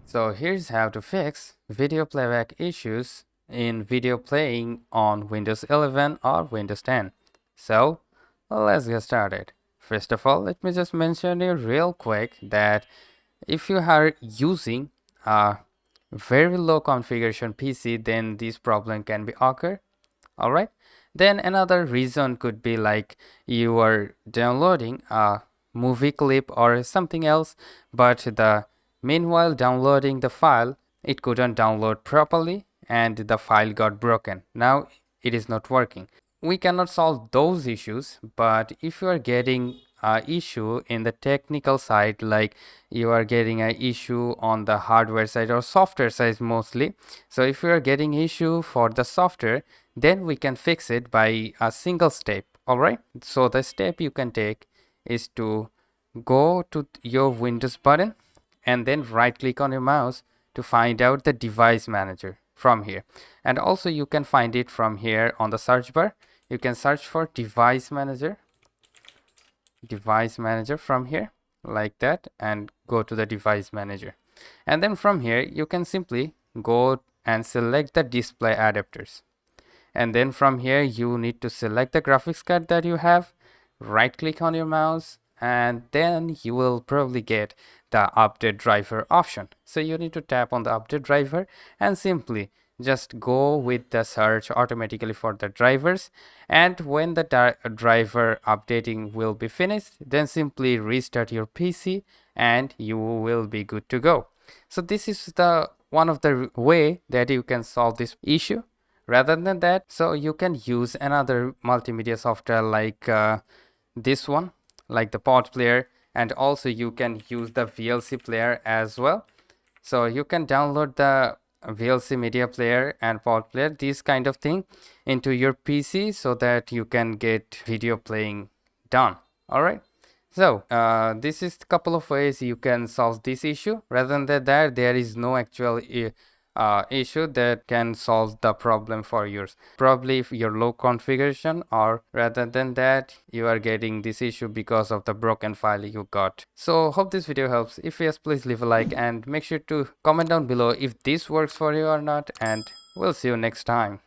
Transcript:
So here's how to fix video playback issues in video playing on Windows 11 or Windows 10. So let's get started. First of all, let me just mention you real quick that if you are using a very low configuration PC, then this problem can be occur. Alright, then another reason could be like you are downloading a movie clip or something else, but the meanwhile downloading the file, it couldn't download properly and the file got broken. Now it is not working. We cannot solve those issues, but if you are getting a issue in the technical side, like you are getting an issue on the hardware side or software side mostly, so if you are getting issue for the software, then we can fix it by a single step. All right, so the step you can take is to go to your Windows button and then right click on your mouse to find out the device manager from here, and also you can find it from here on the search bar. You can search for device manager from here like that and go to the device manager, and then from here you can simply go and select the display adapters, and then from here you need to select the graphics card that you have, right click on your mouse, and then you will probably get the update driver option. So you need to tap on the update driver and simply just go with the search automatically for the drivers, and when the driver updating will be finished, then simply restart your PC and you will be good to go. So this is the one of the way that you can solve this issue. Rather than that, so you can use another multimedia software like this one, like the pod player, and also you can use the VLC player as well. So you can download the VLC media player and pod player, this kind of thing, into your PC so that you can get video playing done. All right, so this is a couple of ways you can solve this issue. Rather than that, there is no actual issue that can solve the problem for yours. Probably if your low configuration, or rather than that, you are getting this issue because of the broken file you got. So hope this video helps. If yes, please leave a like and make sure to comment down below if this works for you or not, and we'll see you next time.